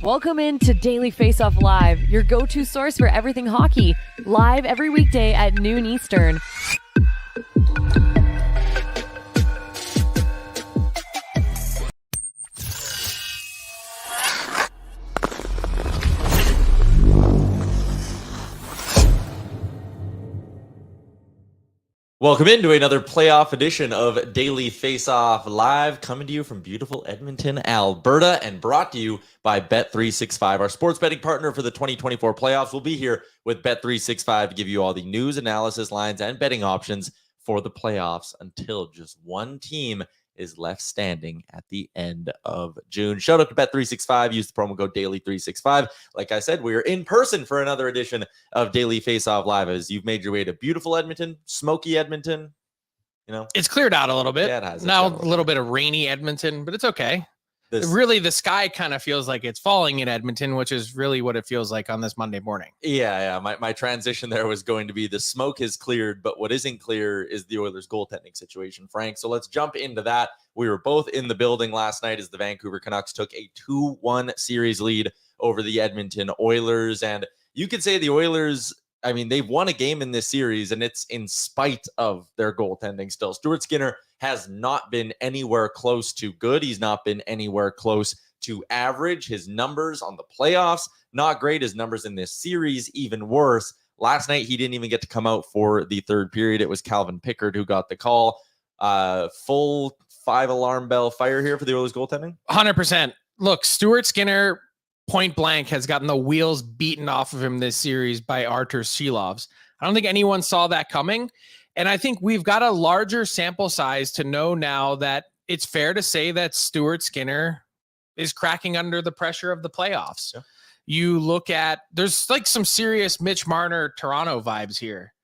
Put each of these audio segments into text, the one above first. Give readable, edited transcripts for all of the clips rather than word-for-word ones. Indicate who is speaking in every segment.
Speaker 1: Welcome in to Daily Faceoff Live, your go-to source for everything hockey. Live every weekday at noon Eastern.
Speaker 2: Welcome into another playoff edition of Daily Faceoff Live, coming to you from beautiful Edmonton, Alberta, and brought to you by Bet365, our sports betting partner for the 2024 playoffs. We'll be here with Bet365 to give you all the news, analysis, lines, and betting options for the playoffs until just one team is left standing at the end of June. Shout out to Bet365. Use the promo code DAILY365. Like I said, we are in person for another edition of Daily Faceoff Live as you've made your way to beautiful Edmonton, smoky Edmonton. You know,
Speaker 3: it's cleared out a little bit.
Speaker 2: Yeah, it has.
Speaker 3: Now a little bit of rainy Edmonton, but it's okay. Really, the sky kind of feels like it's falling in Edmonton, which is really what it feels like on this Monday morning.
Speaker 2: Yeah. My transition there was going to be the smoke has cleared, but what isn't clear is the Oilers goaltending situation, Frank. So let's jump into that. We were both in the building last night as the Vancouver Canucks took a 2-1 series lead over the Edmonton Oilers. And you could say the Oilers, I mean, they've won a game in this series, and it's in spite of their goaltending still. Stuart Skinner has not been anywhere close to good. He's not been anywhere close to average. His numbers on the playoffs, not great. His numbers in this series, even worse. Last night, he didn't even get to come out for the third period. It was Calvin Pickard who got the call. Full 5-alarm bell fire here for the Oilers goaltending?
Speaker 3: 100%. Look, Stuart Skinner, point blank, has gotten the wheels beaten off of him this series by Artur Silovs. I don't think anyone saw that coming. And I think we've got a larger sample size to know now that it's fair to say that Stuart Skinner is cracking under the pressure of the playoffs. Yeah. You look at, there's like some serious Mitch Marner Toronto vibes here.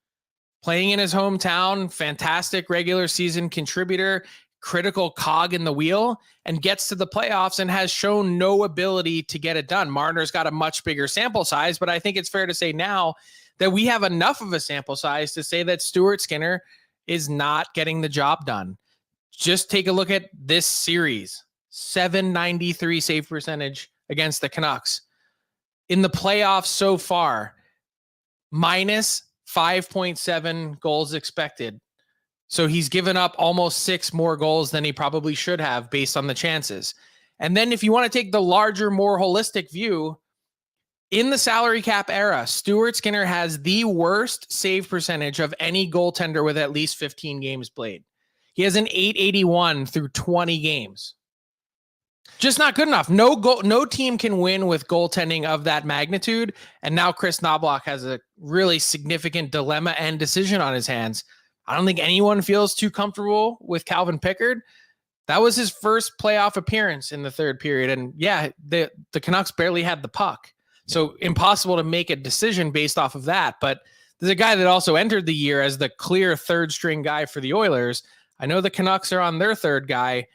Speaker 3: Playing in his hometown, fantastic regular season contributor, critical cog in the wheel, and gets to the playoffs and has shown no ability to get it done. Marner's got a much bigger sample size, but I think it's fair to say now that we have enough of a sample size to say that Stuart Skinner is not getting the job done. Just take a look at this series. .793 save percentage against the Canucks. In the playoffs so far, minus 5.7 goals expected. So he's given up almost 6 more goals than he probably should have based on the chances. And then if you want to take the larger, more holistic view, in the salary cap era, Stuart Skinner has the worst save percentage of any goaltender with at least 15 games played. He has an .881 through 20 games. Just not good enough. No team can win with goaltending of that magnitude. And now Chris Knoblauch has a really significant dilemma and decision on his hands. I don't think anyone feels too comfortable with Calvin Pickard. That was his first playoff appearance in the third period. And yeah, the Canucks barely had the puck. So impossible to make a decision based off of that. But there's a guy that also entered the year as the clear third string guy for the Oilers. I know the Canucks are on their third guy.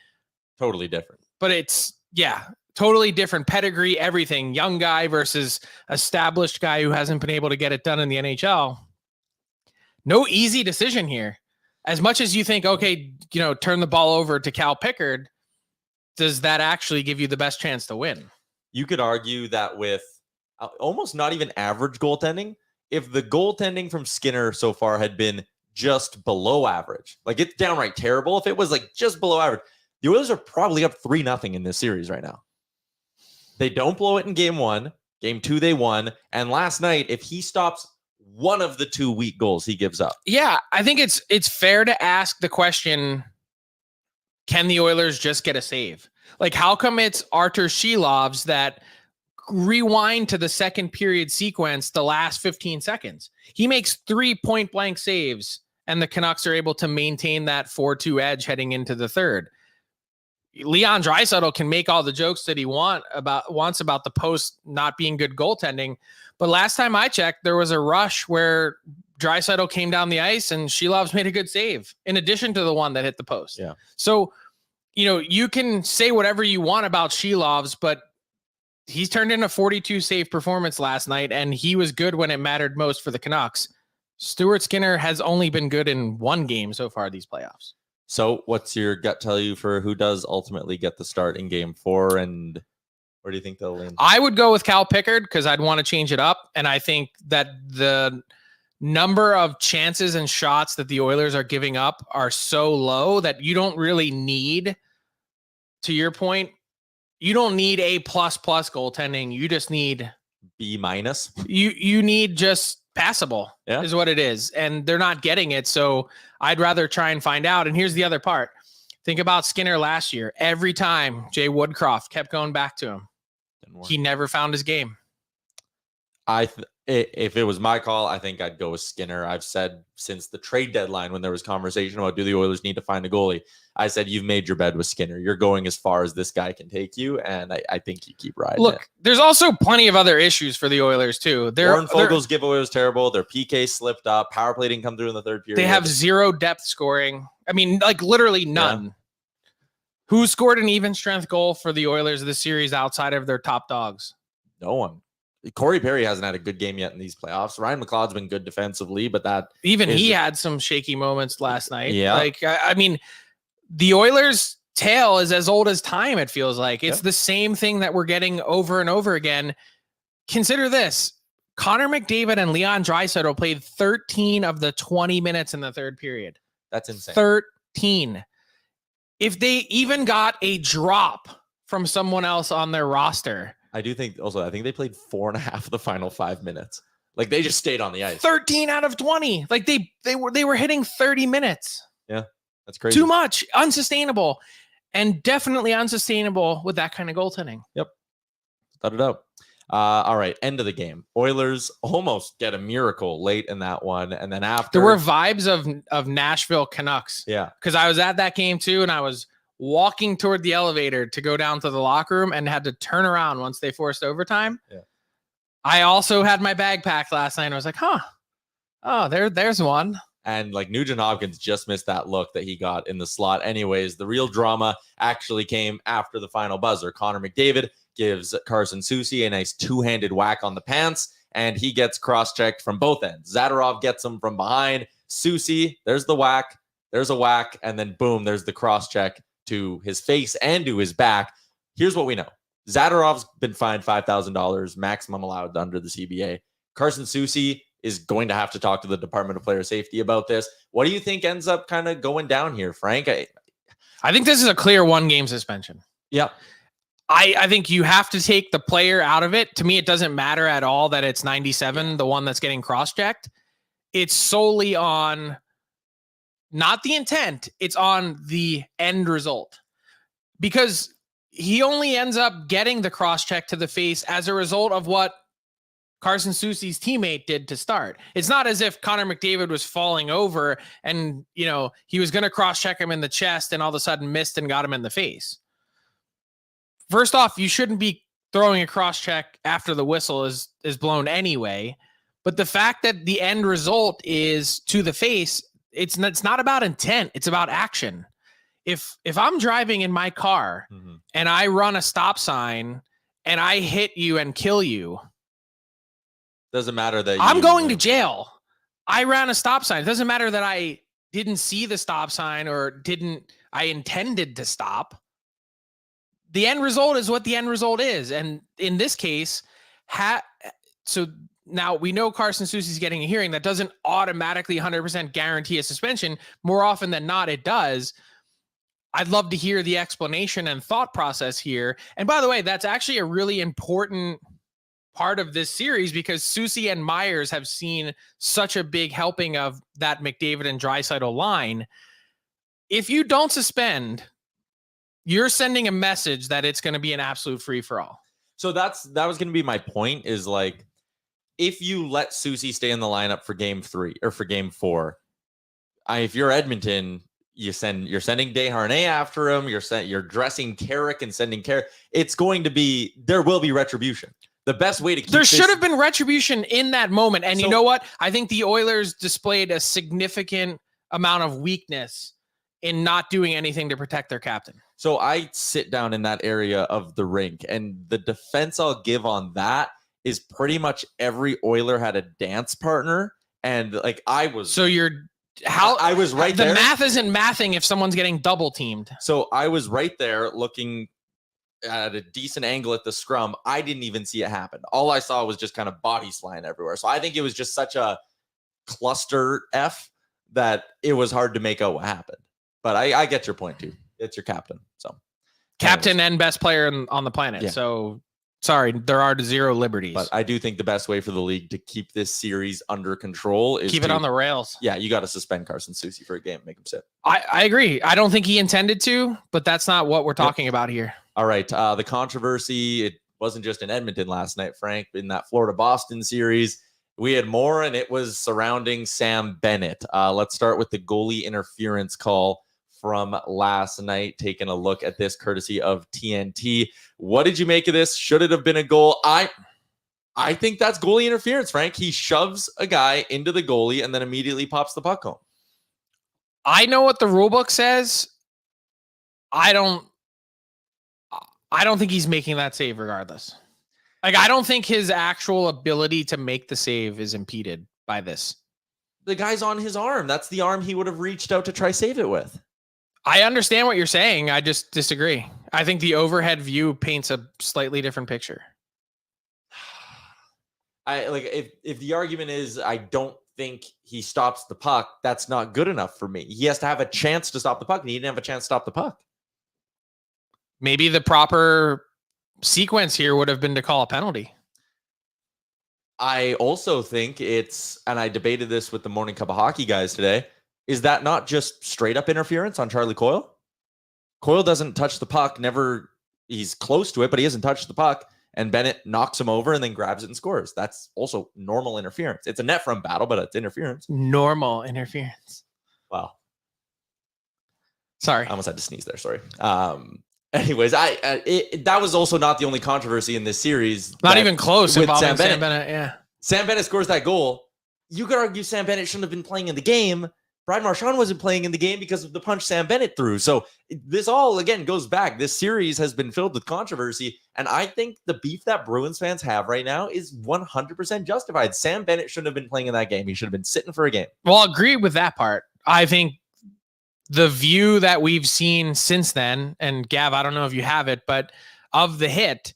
Speaker 2: Totally different.
Speaker 3: But it's, yeah, totally different pedigree, everything. Young guy versus established guy who hasn't been able to get it done in the NHL. No easy decision here. As much as you think, okay, turn the ball over to Cal Pickard, does that actually give you the best chance to win?
Speaker 2: You could argue that with almost not even average goaltending, if the goaltending from Skinner so far had been just below average, like it's downright terrible. If it was like just below average, the Oilers are probably up 3-0 in this series right now. They don't blow it in game 1. Game 2, they won. And last night, if he stops one of the 2 weak goals he gives up.
Speaker 3: Yeah, I think it's fair to ask the question, can the Oilers just get a save? Like, how come it's Artur Silovs that rewind to the second period sequence, the last 15 seconds? He makes 3 point-blank saves, and the Canucks are able to maintain that 4-2 edge heading into the third. Leon Draisaitl can make all the jokes that he wants about the post not being good goaltending, but last time I checked, there was a rush where Draisaitl came down the ice and Silovs made a good save in addition to the one that hit the post.
Speaker 2: Yeah.
Speaker 3: So, you can say whatever you want about Silovs, but he's turned in a 42 save performance last night, and he was good when it mattered most for the Canucks. Stuart Skinner has only been good in 1 game so far these playoffs.
Speaker 2: So what's your gut tell you for who does ultimately get the start in game 4? And Or do you think they'll lean?
Speaker 3: I would go with Cal Pickard because I'd want to change it up. And I think that the number of chances and shots that the Oilers are giving up are so low that you don't really need, to your point, you don't need A++ goaltending. You just need
Speaker 2: B-.
Speaker 3: You need just passable is what it is. And they're not getting it. So I'd rather try and find out. And here's the other part. Think about Skinner last year. Every time Jay Woodcroft kept going back to him, he never found his game.
Speaker 2: If it was my call, I think I'd go with Skinner. I've said since the trade deadline, when there was conversation about do the Oilers need to find a goalie, I said, you've made your bed with Skinner. You're going as far as this guy can take you, and I think you keep riding it.
Speaker 3: There's also plenty of other issues for the Oilers, too.
Speaker 2: Warren Fogel's giveaway was terrible. Their PK slipped up. Power play didn't come through in the third period.
Speaker 3: They have zero depth scoring. I mean, like literally none. Yeah. Who scored an even strength goal for the Oilers this series outside of their top dogs?
Speaker 2: No one. Corey Perry hasn't had a good game yet in these playoffs. Ryan McLeod's been good defensively, but he had some shaky moments last night. Yeah. Like, I mean, the Oilers' tail is as old as time, it feels like. It's the same thing that we're getting over and over again. Consider this. Connor McDavid and Leon Draisaitl played 13 of the 20 minutes in the third period. That's insane.
Speaker 3: 13. If they even got a drop from someone else on their roster,
Speaker 2: I think they played 4.5 of the final 5 minutes. Like they just stayed on the ice.
Speaker 3: 13 out of 20. Like they were hitting 30 minutes.
Speaker 2: Yeah, that's crazy.
Speaker 3: Too much, unsustainable, and definitely unsustainable with that kind of goaltending.
Speaker 2: Yep. Thought it out. All right, end of the game. Oilers almost get a miracle late in that one, and then after
Speaker 3: there were vibes of Nashville Canucks.
Speaker 2: Yeah,
Speaker 3: because I was at that game too, and I was walking toward the elevator to go down to the locker room and had to turn around once they forced overtime.
Speaker 2: Yeah.
Speaker 3: I also had my bag packed last night. And I was like, there's one.
Speaker 2: And like Nugent Hopkins just missed that look that he got in the slot. Anyways, the real drama actually came after the final buzzer. Connor McDavid gives Carson Soucy a nice two-handed whack on the pants, and he gets cross-checked from both ends. Zadorov gets him from behind. Soucy, there's the whack. There's a whack, and then boom, there's the cross-check to his face and to his back. Here's what we know. Zadorov's been fined $5,000, maximum allowed under the CBA. Carson Soucy is going to have to talk to the Department of Player Safety about this. What do you think ends up kind of going down here, Frank?
Speaker 3: I think this is a clear 1-game suspension.
Speaker 2: Yep.
Speaker 3: I think you have to take the player out of it. To me, it doesn't matter at all that it's 97, the one that's getting cross-checked. It's solely on not the intent, it's on the end result. Because he only ends up getting the cross-check to the face as a result of what Carson Soucy's teammate did to start. It's not as if Connor McDavid was falling over and, he was going to cross-check him in the chest and all of a sudden missed and got him in the face. First off, you shouldn't be throwing a cross-check after the whistle is blown anyway. But the fact that the end result is to the face, it's not about intent. It's about action. If I'm driving in my car and I run a stop sign and I hit you and kill you,
Speaker 2: doesn't matter that
Speaker 3: I'm going to jail. I ran a stop sign. It doesn't matter that I didn't see the stop sign or I intended to stop. The end result is what the end result is. And in this case, so now we know Carson Soucy's getting a hearing. That doesn't automatically 100% guarantee a suspension. More often than not, it does. I'd love to hear the explanation and thought process here. And by the way, that's actually a really important part of this series because Soucy and Myers have seen such a big helping of that McDavid and Draisaitl line. If you don't suspend, you're sending a message that it's going to be an absolute free-for-all.
Speaker 2: So that was going to be my point is like, if you let Soucy stay in the lineup for game 3 or for game 4, if you're Edmonton, you're sending Desharnais after him. You're dressing Carrick and sending Carrick. There will be retribution. The best way to keep
Speaker 3: there should have been retribution in that moment. And you know what? I think the Oilers displayed a significant amount of weakness in not doing anything to protect their captain.
Speaker 2: So I sit down in that area of the rink, and the defense I'll give on that is pretty much every Oiler had a dance partner. And like I was right there.
Speaker 3: The math isn't mathing if someone's getting double teamed.
Speaker 2: So I was right there looking at a decent angle at the scrum. I didn't even see it happen. All I saw was just kind of bodies flying everywhere. So I think it was just such a cluster F that it was hard to make out what happened. But I get your point too. It's your captain. So
Speaker 3: captain and best player on the planet.
Speaker 2: Yeah.
Speaker 3: So sorry, there are 0 liberties.
Speaker 2: But I do think the best way for the league to keep this series under control is
Speaker 3: keep it on the rails.
Speaker 2: Yeah, you got to suspend Carson Soucy for a game, make him sit.
Speaker 3: I agree. I don't think he intended to, but that's not what we're talking about here.
Speaker 2: All right, the controversy, it wasn't just in Edmonton last night, Frank. In that Florida-Boston series, we had more, and it was surrounding Sam Bennett. Let's start with the goalie interference call from last night, taking a look at this courtesy of TNT. What did you make of this? Should it have been a goal? I think that's goalie interference, Frank. He shoves a guy into the goalie and then immediately pops the puck home.
Speaker 3: I know what the rule book says. I don't think he's making that save regardless. Like, I don't think his actual ability to make the save is impeded by this.
Speaker 2: The guy's on his arm. That's the arm he would have reached out to try save it with.
Speaker 3: I understand what you're saying. I just disagree. I think the overhead view paints a slightly different picture.
Speaker 2: If the argument is I don't think he stops the puck, that's not good enough for me. He has to have a chance to stop the puck, and he didn't have a chance to stop the puck.
Speaker 3: Maybe the proper sequence here would have been to call a penalty.
Speaker 2: I also think it's, and I debated this with the Morning Cup of Hockey guys today, is that not just straight up interference on Charlie Coyle? Coyle doesn't touch the puck, he's close to it, but he hasn't touched the puck, and Bennett knocks him over and then grabs it and scores. That's also normal interference. It's a net front battle, but it's interference.
Speaker 3: Normal interference.
Speaker 2: Wow.
Speaker 3: Sorry.
Speaker 2: I almost had to sneeze there. Sorry. Anyways, that was also not the only controversy in this series.
Speaker 3: Not even close
Speaker 2: with
Speaker 3: involving
Speaker 2: Sam Bennett.
Speaker 3: Sam Bennett. Yeah.
Speaker 2: Sam Bennett scores that goal. You could argue Sam Bennett shouldn't have been playing in the game. Brad Marchand wasn't playing in the game because of the punch Sam Bennett threw. So this all, again, goes back. This series has been filled with controversy. And I think the beef that Bruins fans have right now is 100% justified. Sam Bennett shouldn't have been playing in that game. He should have been sitting for a game.
Speaker 3: Well, I'll agree with that part. I think the view that we've seen since then, and Gav, I don't know if you have it, but of the hit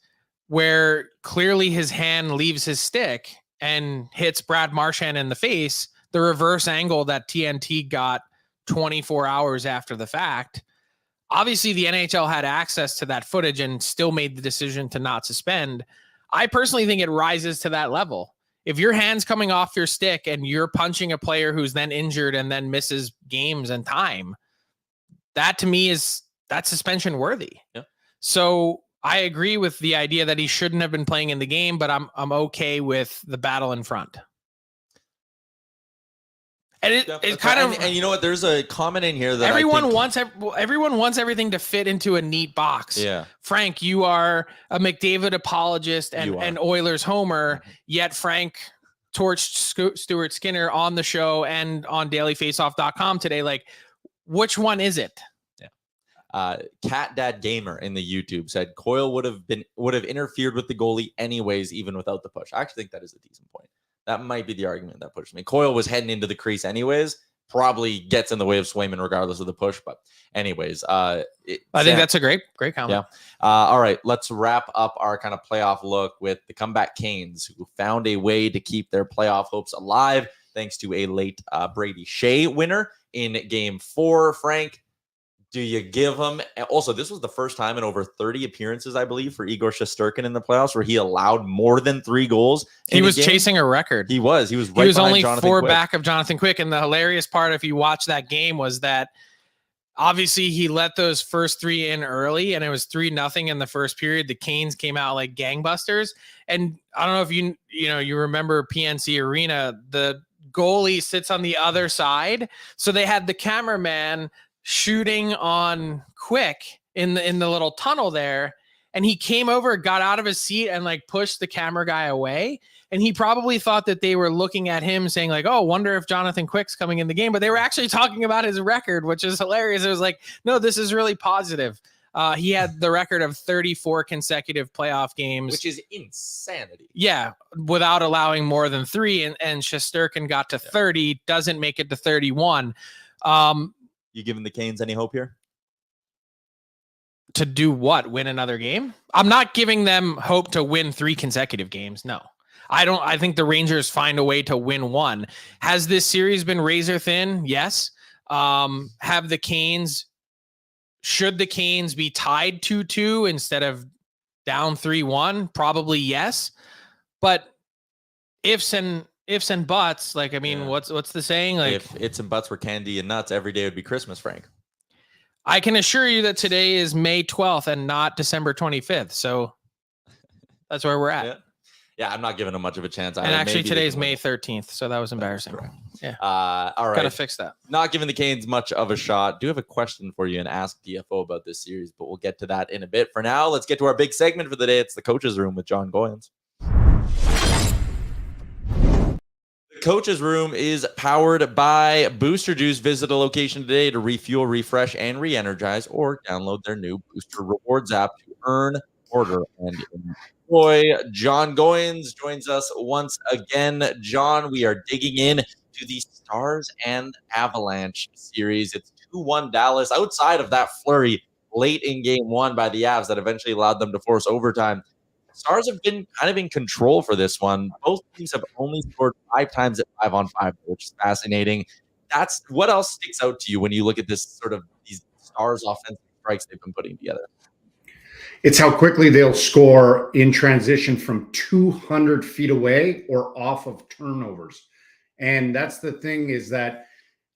Speaker 3: where clearly his hand leaves his stick and hits Brad Marchand in the face, the reverse angle that TNT got 24 hours after the fact. Obviously, the NHL had access to that footage and still made the decision to not suspend. I personally think it rises to that level. If your hand's coming off your stick and you're punching a player who's then injured and then misses games and time, that to me that's suspension worthy.
Speaker 2: Yeah.
Speaker 3: So I agree with the idea that he shouldn't have been playing in the game, but I'm okay with the battle in front. And it kind of,
Speaker 2: and you know what? There's a comment in here that
Speaker 3: everyone wants everything to fit into a neat box.
Speaker 2: Yeah,
Speaker 3: Frank, you are a McDavid apologist and Oilers homer. Yet Frank torched Stuart Skinner on the show and on dailyfaceoff.com today. Like, which one is it?
Speaker 2: Yeah. Cat Dad Gamer in the YouTube said Coyle would have interfered with the goalie anyways, even without the push. I actually think that is a decent point. That might be the argument that pushed me. Coyle was heading into the crease anyways, probably gets in the way of Swayman regardless of the push. But anyways, I think
Speaker 3: that's a great comment.
Speaker 2: Yeah. All right, let's wrap up our kind of playoff look with the comeback Canes, who found a way to keep their playoff hopes alive thanks to a late Brady Shea winner in Game 4. Frank, do you give him? Also, this was the first time in over 30 appearances, I believe, for Igor Shesterkin in the playoffs where he allowed more than 3 goals.
Speaker 3: He was chasing a record.
Speaker 2: He was. He was
Speaker 3: only
Speaker 2: Jonathan
Speaker 3: 4
Speaker 2: Quick.
Speaker 3: back of Jonathan Quick. And the hilarious part, if you watch that game, was that obviously he let those first 3 in early, and it was 3-0 in the first period. The Canes came out like gangbusters. And I don't know if you remember PNC Arena, the goalie sits on the other side. So they had the cameraman shooting on Quick in the little tunnel there, and he came over, got out of his seat, and like pushed the camera guy away. And he probably thought that they were looking at him saying like, oh, wonder if Jonathan Quick's coming in the game, but they were actually talking about his record, which is hilarious. It was like, no, this is really positive. He had the record of 34 consecutive playoff games,
Speaker 2: which is insanity.
Speaker 3: Yeah, without allowing more than 3, and Shesterkin got to 30, doesn't make it to 31.
Speaker 2: You giving the Canes any hope here?
Speaker 3: to do what? Win another game? I'm not giving them hope to win 3 consecutive games. No, I don't. I think the Rangers find a way to win one. Has this series been razor thin? Yes. Have the Canes, should the Canes be tied 2-2 instead of down 3-1? Probably yes. But ifs and buts, like, I mean, what's the saying? Like,
Speaker 2: if ifs and buts were candy and nuts, every day would be Christmas, Frank.
Speaker 3: I can assure you that today is May 12th and not December 25th. So that's where we're at.
Speaker 2: Yeah, I'm not giving them much of a chance.
Speaker 3: And actually today's May 13th. So that was embarrassing. Yeah.
Speaker 2: All right.
Speaker 3: Gotta fix that.
Speaker 2: Not giving the Canes much of a shot. Do have a question for you and ask DFO about this series, but we'll get to that in a bit. For now, let's get to our big segment for the day. It's the Coach's Room with Jon Goyens. Coach's Room is powered by Booster Juice. Visit a location today to refuel, refresh, and re-energize, or download their new Booster Rewards app to earn, order, and enjoy. Jon Goyens joins us once again. Jon, we are digging in to the Stars and Avalanche series. It's 2-1 Dallas. Outside of that flurry late in game 1 by the Avs that eventually allowed them to force overtime, Stars have been kind of in control for this one. Both teams have only scored 5 times at 5-on-5, which is fascinating. That's what else sticks out to you when you look at this sort of these Stars offensive strikes they've been putting together?
Speaker 4: It's how quickly they'll score in transition from 200 feet away or off of turnovers. And that's the thing, is that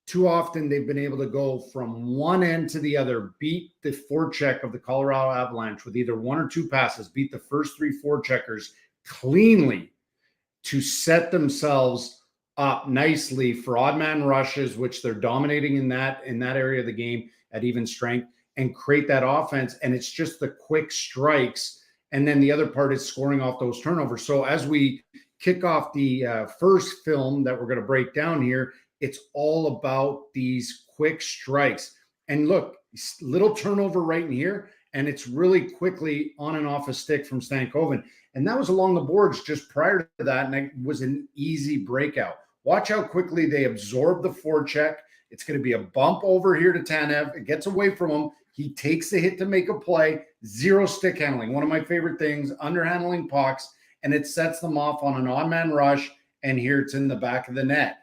Speaker 4: too often they've been able to go from one end to the other, beat the forecheck of the Colorado Avalanche with either 1 or 2 passes, beat the first 3 forecheckers cleanly to set themselves up nicely for odd man rushes, which they're dominating in that area of the game at even strength, and create that offense. And it's just the quick strikes. And then the other part is scoring off those turnovers. So as we kick off the first film that we're going to break down here, it's all about these quick strikes. And look, little turnover right in here, and it's really quickly on and off a stick from Stankoven. And that was along the boards just prior to that, and it was an easy breakout. Watch how quickly they absorb the forecheck. It's going to be a bump over here to Tanev. It gets away from him. He takes the hit to make a play. 0 stick handling. One of my favorite things, underhandling pucks, and it sets them off on an odd-man rush, and here it's in the back of the net.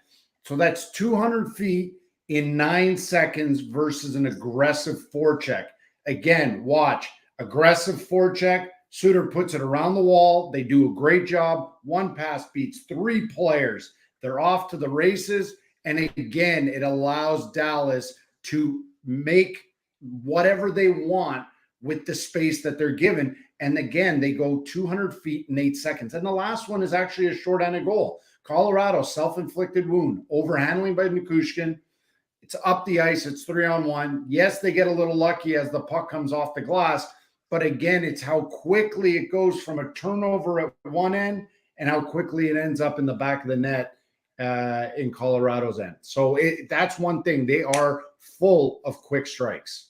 Speaker 4: So that's 200 feet in 9 seconds versus an aggressive forecheck. Again, watch. Aggressive forecheck. Suter puts it around the wall. They do a great job. 1 pass beats 3 players. They're off to the races. And again, it allows Dallas to make whatever they want with the space that they're given. And again, they go 200 feet in 8 seconds. And the last one is actually a shorthanded goal. Colorado, self-inflicted wound, overhandling by Nikushkin. It's up the ice. It's 3-on-1. Yes, they get a little lucky as the puck comes off the glass. But again, it's how quickly it goes from a turnover at one end and how quickly it ends up in the back of the net in Colorado's end. So that's one thing. They are full of quick strikes.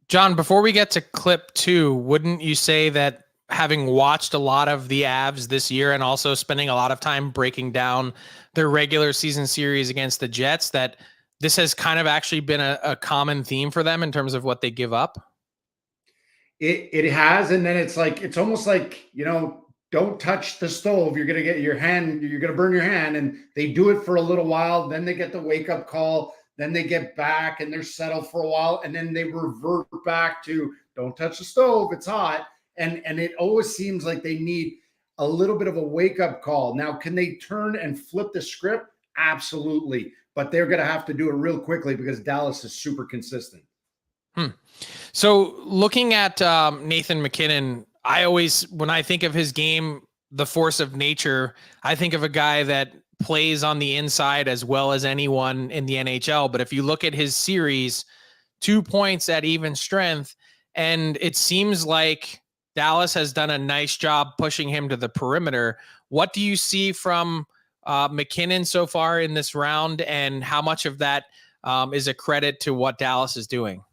Speaker 3: Jon, before we get to clip 2, wouldn't you say that having watched a lot of the Avs this year and also spending a lot of time breaking down their regular season series against the Jets, that this has kind of actually been a common theme for them in terms of what they give up?
Speaker 4: It has. And then it's almost like, don't touch the stove. You're going to get your hand, you're going to burn your hand. And they do it for a little while. Then they get the wake up call. Then they get back and they're settled for a while. And then they revert back to don't touch the stove. It's hot. And it always seems like they need a little bit of a wake-up call. Now, can they turn and flip the script? Absolutely. But they're going to have to do it real quickly because Dallas is super consistent.
Speaker 3: So looking at Nathan MacKinnon, when I think of his game, the force of nature, I think of a guy that plays on the inside as well as anyone in the NHL. But if you look at his series, 2 points at even strength, and it seems like Dallas has done a nice job pushing him to the perimeter. What do you see from MacKinnon so far in this round, and how much of that is a credit to what Dallas is doing?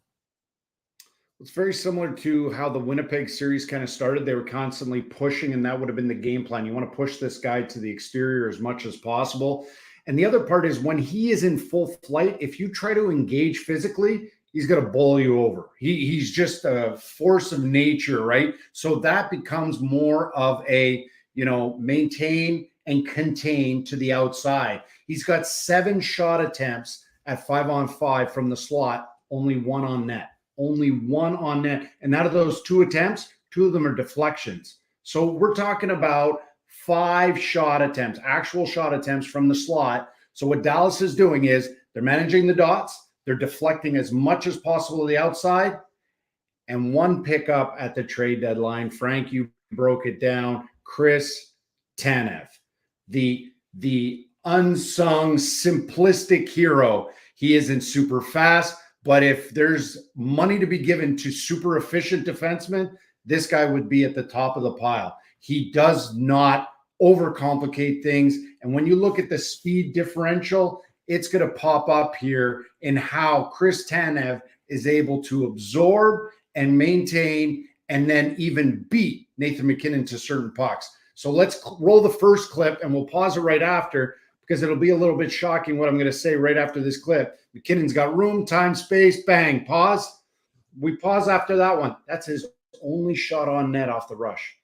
Speaker 4: It's very similar to how the Winnipeg series kind of started. They were constantly pushing, and that would have been the game plan. You want to push this guy to the exterior as much as possible. And the other part is when he is in full flight, if you try to engage physically, he's going to bowl you over. He's just a force of nature, right? So that becomes more of a, maintain and contain to the outside. He's got 7 shot attempts at 5-on-5 from the slot, only 1 on net. Only 1 on net. And out of those 2 attempts, 2 of them are deflections. So we're talking about 5 shot attempts, actual shot attempts from the slot. So what Dallas is doing is they're managing the dots. They're deflecting as much as possible to the outside. And 1 pickup at the trade deadline. Frank, you broke it down. Chris Tanev, the unsung, simplistic hero. He isn't super fast, but if there's money to be given to super efficient defensemen, this guy would be at the top of the pile. He does not overcomplicate things. And when you look at the speed differential, it's going to pop up here in how Chris Tanev is able to absorb and maintain and then even beat Nathan MacKinnon to certain pucks. So let's roll the first clip and we'll pause it right after because it'll be a little bit shocking what I'm going to say right after this clip. MacKinnon's got room, time, space, bang, pause. We pause after that one. That's his only shot on net off the rush.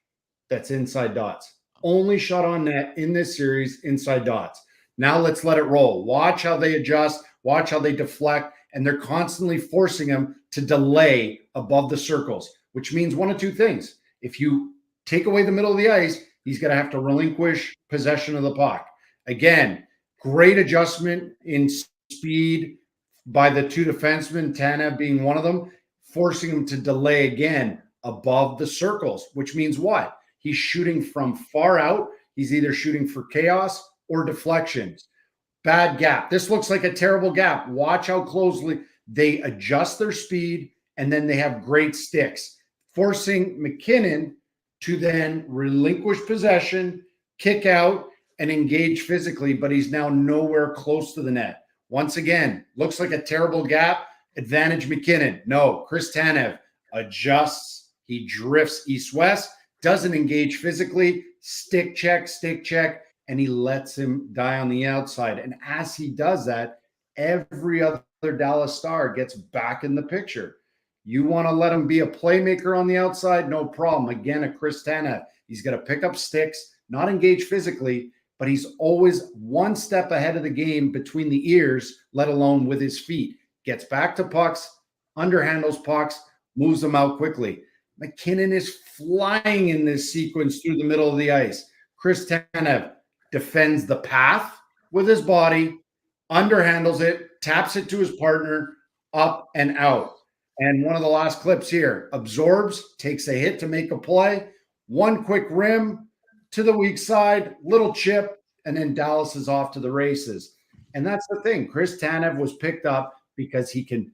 Speaker 4: That's inside dots. Only shot on net in this series, inside dots. Now let's let it roll. Watch how they adjust. Watch how they deflect. And they're constantly forcing him to delay above the circles, which means one of 2 things. If you take away the middle of the ice, he's going to have to relinquish possession of the puck. Again, great adjustment in speed by the 2 defensemen, Tanev being one of them, forcing him to delay again above the circles, which means what? He's shooting from far out. He's either shooting for chaos or deflections. Bad gap. This looks like a terrible gap. Watch how closely they adjust their speed, and then they have great sticks, forcing MacKinnon to then relinquish possession, kick out, and engage physically, but he's now nowhere close to the net. Once again, looks like a terrible gap. Advantage MacKinnon. No, Chris Tanev adjusts. He drifts east-west, doesn't engage physically, stick check, and he lets him die on the outside. And as he does that, every other Dallas Star gets back in the picture. You want to let him be a playmaker on the outside? No problem. Again, a Chris Tanev. He's going to pick up sticks, not engage physically, but he's always 1 step ahead of the game between the ears, let alone with his feet. Gets back to pucks, underhandles pucks, moves them out quickly. MacKinnon is flying in this sequence through the middle of the ice. Chris Tanev defends the path with his body, underhandles it, taps it to his partner, up and out. And one of the last clips here, absorbs, takes a hit to make a play, 1 quick rim to the weak side, little chip, and then Dallas is off to the races. And that's the thing. Chris Tanev was picked up because he can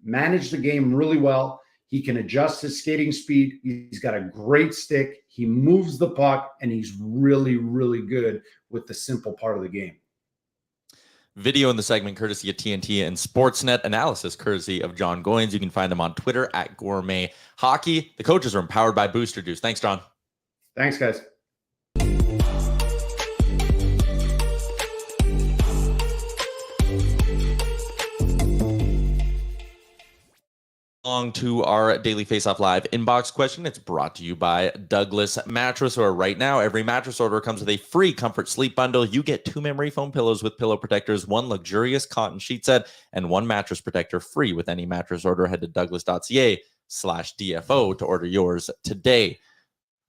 Speaker 4: manage the game really well. He can adjust his skating speed. He's got a great stick. He moves the puck, and he's really, really good with the simple part of the game.
Speaker 2: Video in the segment courtesy of TNT and Sportsnet, analysis courtesy of Jon Goyens. You can find him on Twitter at Gourmet Hockey. The coaches are empowered by Booster Juice. Thanks, Jon.
Speaker 4: Thanks, guys.
Speaker 2: On to our daily Faceoff Live inbox question. It's brought to you by Douglas Mattress, where right now every mattress order comes with a free comfort sleep bundle. You get 2 memory foam pillows with pillow protectors, 1 luxurious cotton sheet set, and 1 mattress protector free with any mattress order. Head to douglas.ca/DFO to order yours today.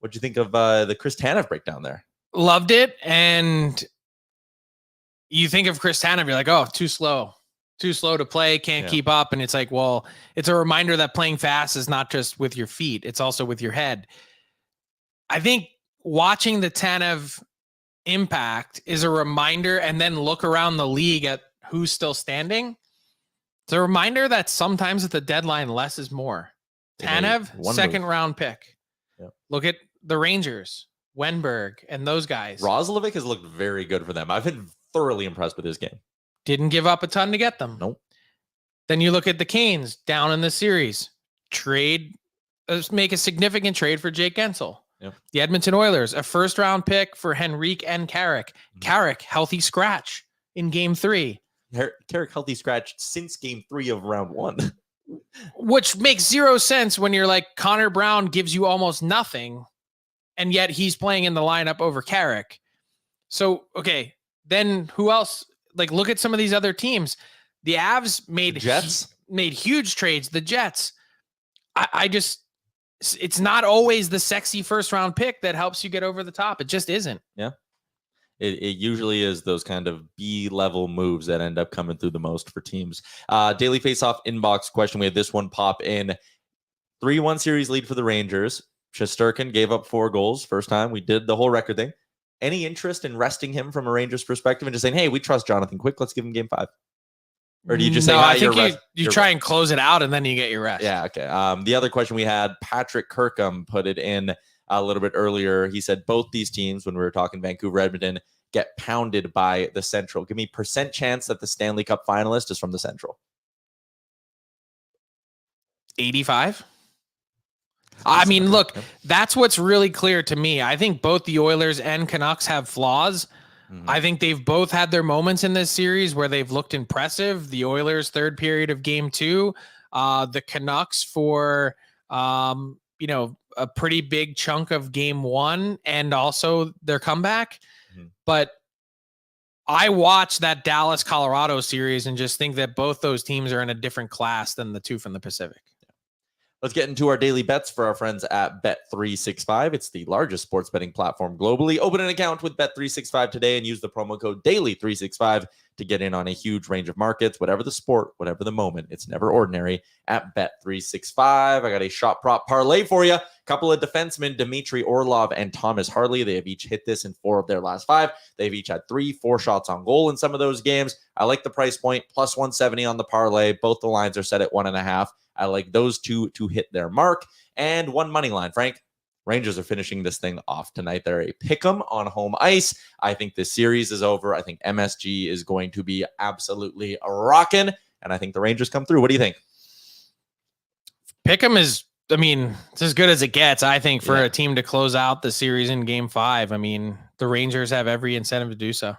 Speaker 2: What'd you think of the Chris Tanev breakdown there?
Speaker 3: Loved it. And you think of Chris Tanev, you're like, oh, too slow to play, can't keep up. And it's like, well, it's a reminder that playing fast is not just with your feet, it's also with your head. I think watching the Tanev impact is a reminder, and then look around the league at who's still standing. It's a reminder that sometimes at the deadline, less is more. Tanev, 2nd round pick. Yep. Look at the Rangers, Wenberg, and those guys.
Speaker 2: Roslovic has looked very good for them. I've been thoroughly impressed with his game.
Speaker 3: Didn't give up a ton to get them.
Speaker 2: Nope.
Speaker 3: Then you look at the Canes down in the series. Make a significant trade for Jake Gensel.
Speaker 2: Yep.
Speaker 3: The Edmonton Oilers, a 1st round pick for Henrique and Carrick. Carrick, healthy scratch in game 3.
Speaker 2: Carrick healthy scratch since game 3 of round 1.
Speaker 3: Which makes zero sense when you're like, Connor Brown gives you almost nothing, and yet he's playing in the lineup over Carrick. So, okay, then who else? Like, look at some of these other teams. The Avs made huge trades. The Jets. I just, it's not always the sexy first round pick that helps you get over the top. It just isn't.
Speaker 2: Yeah. It usually is those kind of B-level moves that end up coming through the most for teams. Daily Faceoff inbox question. We had this one pop in. 3-1 series lead for the Rangers. Shesterkin gave up 4 goals. First time we did the whole record thing. Any interest in resting him from a Rangers perspective and just saying, hey, we trust Jonathan Quick. Let's give him game 5. Or do you just say,
Speaker 3: I think you try and close it out and then you get your rest.
Speaker 2: Yeah, okay. The other question we had, Patrick Kirkham put it in a little bit earlier. He said both these teams, when we were talking Vancouver, Edmonton, get pounded by the Central. Give me % chance that the Stanley Cup finalist is from the Central.
Speaker 3: 85. I mean, look, that's what's really clear to me. I think both the Oilers and Canucks have flaws. I think they've both had their moments in this series where they've looked impressive. The Oilers third period of game 2, the Canucks for, a pretty big chunk of game 1 and also their comeback. But I watched that Dallas Colorado series and just think that both those teams are in a different class than the two from the Pacific.
Speaker 2: Let's get into our daily bets for our friends at Bet365. It's the largest sports betting platform globally. Open an account with Bet365 today and use the promo code DAILY365 to get in on a huge range of markets, whatever the sport, whatever the moment. It's never ordinary at Bet365. I got a shot prop parlay for you. Couple of defensemen, Dmitry Orlov and Thomas Harley. They have each hit this in 4 of their last 5. They've each had 3-4 shots on goal in some of those games. I like the price point, plus 170 on the parlay. Both the lines are set at 1.5. I like those two to hit their mark. And one money line, Frank. Rangers are finishing this thing off tonight. They're a pick'em on home ice. I think this series is over. I think MSG is going to be absolutely rocking. And I think the Rangers come through. What do you think?
Speaker 3: Pick'em is, it's as good as it gets, I think, for a team to close out the series in game 5. The Rangers have every incentive to do so.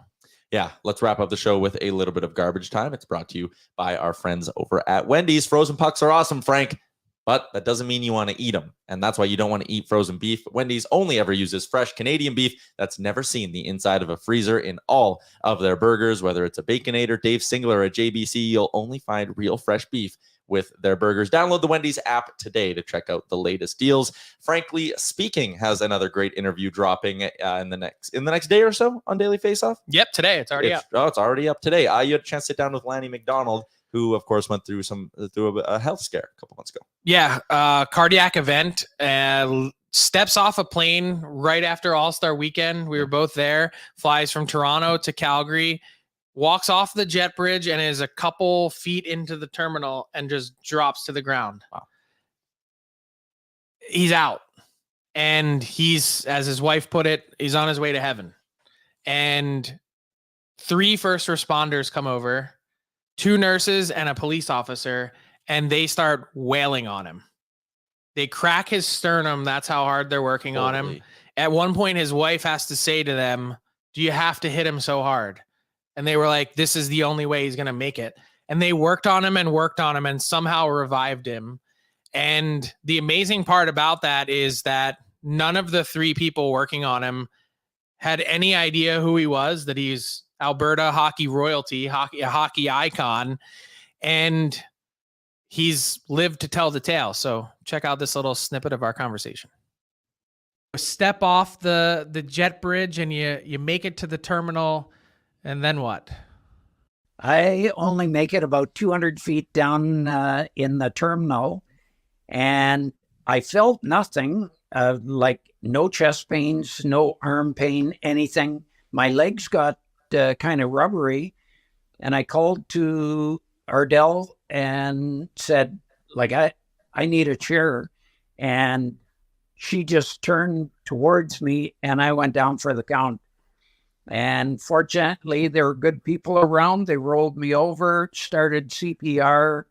Speaker 2: Yeah, let's wrap up the show with a little bit of garbage time. It's brought to you by our friends over at Wendy's. Frozen pucks are awesome, Frank, but that doesn't mean you want to eat them. And that's why you don't want to eat frozen beef. Wendy's only ever uses fresh Canadian beef that's never seen the inside of a freezer in all of their burgers. Whether it's a Baconator, Dave Singler, or a JBC, you'll only find real fresh beef with their burgers. Download the Wendy's app today to check out the latest deals. Frankly Speaking has another great interview dropping in the next day or so on Daily Faceoff.
Speaker 3: Yep, today it's already up.
Speaker 2: Oh, it's already up today. You had a chance to sit down with Lanny McDonald, who of course went through a health scare a couple months ago. Yeah,
Speaker 3: cardiac event. Steps off a plane right after All-Star weekend. We were both there. Flies from Toronto to Calgary. Walks off the jet bridge and is a couple feet into the terminal and just drops to the ground.
Speaker 2: Wow.
Speaker 3: He's out. And he's, as his wife put it, he's on his way to heaven. And 3 first responders come over, 2 nurses and a police officer, and they start wailing on him. They crack his sternum. That's how hard they're working on him. At one point, his wife has to say to them, "Do you have to hit him so hard?" And they were like, this is the only way he's going to make it. And they worked on him and somehow revived him. And the amazing part about that is that none of the 3 people working on him had any idea who he was, that he's Alberta hockey royalty, a hockey icon. And he's lived to tell the tale. So check out this little snippet of our conversation. Step off the jet bridge and you make it to the terminal. And then what?
Speaker 5: I only make it about 200 feet down in the terminal, and I felt nothing, like no chest pains, no arm pain, anything. My legs got kind of rubbery, and I called to Ardell and said, I need a chair. And she just turned towards me, and I went down for the count. And fortunately, there were good people around. They rolled me over, started CPR.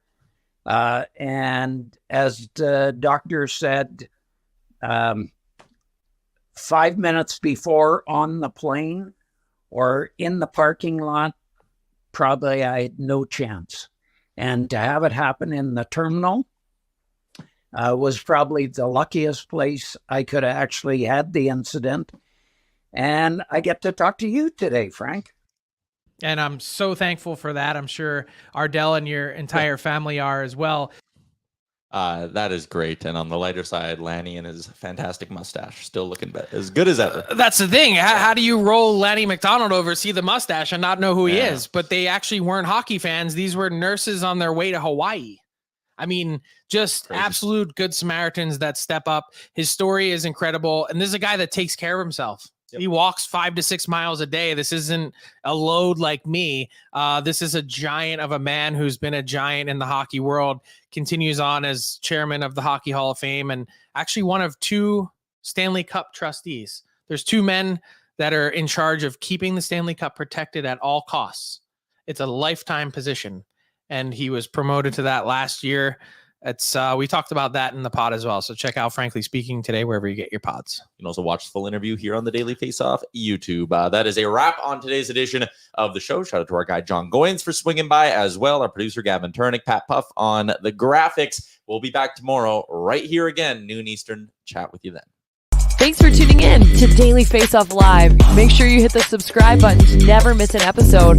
Speaker 5: And as the doctor said, 5 minutes before on the plane or in the parking lot, probably I had no chance. And to have it happen in the terminal, was probably the luckiest place I could have actually had the incident. And I get to talk to you today, Frank.
Speaker 3: And I'm so thankful for that. I'm sure Ardell and your entire family are as well.
Speaker 2: That is great. And on the lighter side, Lanny and his fantastic mustache still looking as good as ever.
Speaker 3: That's the thing. How do you roll Lanny McDonald over, see the mustache, and not know who he is? But they actually weren't hockey fans. These were nurses on their way to Hawaii. I mean, just crazy. Absolute good Samaritans that step up. His story is incredible. And this is a guy that takes care of himself. Yep. He walks 5 to 6 miles a day. This isn't a load like me. This is a giant of a man who's been a giant in the hockey world, continues on as chairman of the Hockey Hall of Fame, and actually one of 2 Stanley Cup trustees. There's 2 men that are in charge of keeping the Stanley Cup protected at all costs. It's a lifetime position, and he was promoted to that last year. It's we talked about that in the pod as well. So check out Frankly Speaking today, wherever you get your pods.
Speaker 2: You can also watch the full interview here on the Daily Faceoff YouTube. That is a wrap on today's edition of the show. Shout out to our guy, Jon Goyens, for swinging by as well. Our producer, Gavin Turnick, Pat Puff on the graphics. We'll be back tomorrow right here again, noon Eastern. Chat with you then.
Speaker 1: Thanks for tuning in to Daily Faceoff Live. Make sure you hit the subscribe button to never miss an episode.